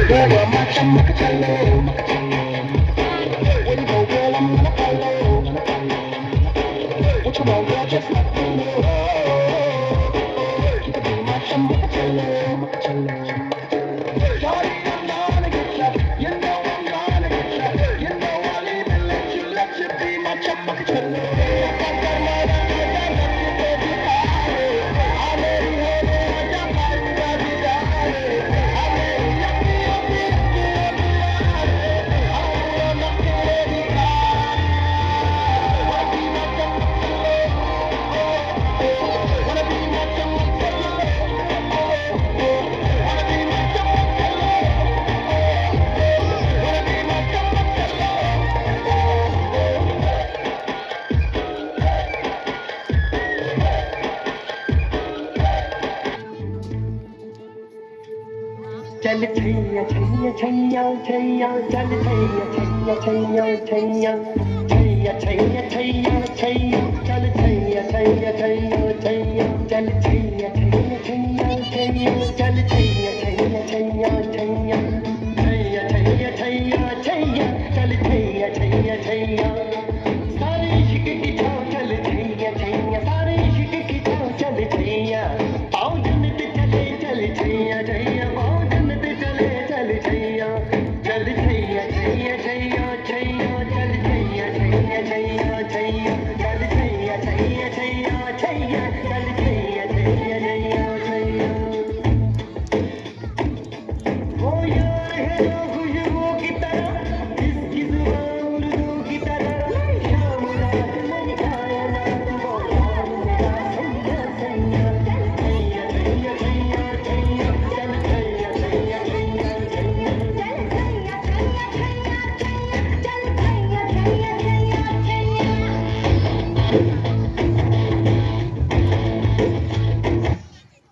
Girl, my chumma chalo. Where you go, girl? I'm gonna follow. What you want, girl? Just let me know. You can be my chumma chalo. Shawty, I'm gonna get ya. You know I'm gonna get ya. You know I'll even let you be my chumma chalo. चल छैया छैया छैया छैया चल छैया छैया छैया छैया छैया छैया छैया छैया चल छैया छैया छैया छैया चल छैया छैया छैया छैया चल छैया छैया छैया छैया छैया छैया छैया छैया चल छैया छैया छैया सारे इश्क की छाव चल छैया छैया सारे इश्क की छाव चल छैया पाँव जन्नत चले चल छैया छैया पाँव जन्नत चले चल छैया चल छैया छैया छैया छैया चल छैया छैया छैया छैया चल छैया छैया छैया छैया चल छैया छैया छैया छैया ओ यार है ना खुशबू की तरह इसकी जुबान उर्दू की तरह शाम रात मन खाया ना वो यार मेरा सैया सैया सैया सैया सैया सैया चल सैया सैया सैया सैया चल सैया सैया सैया सैया चल सैया सैया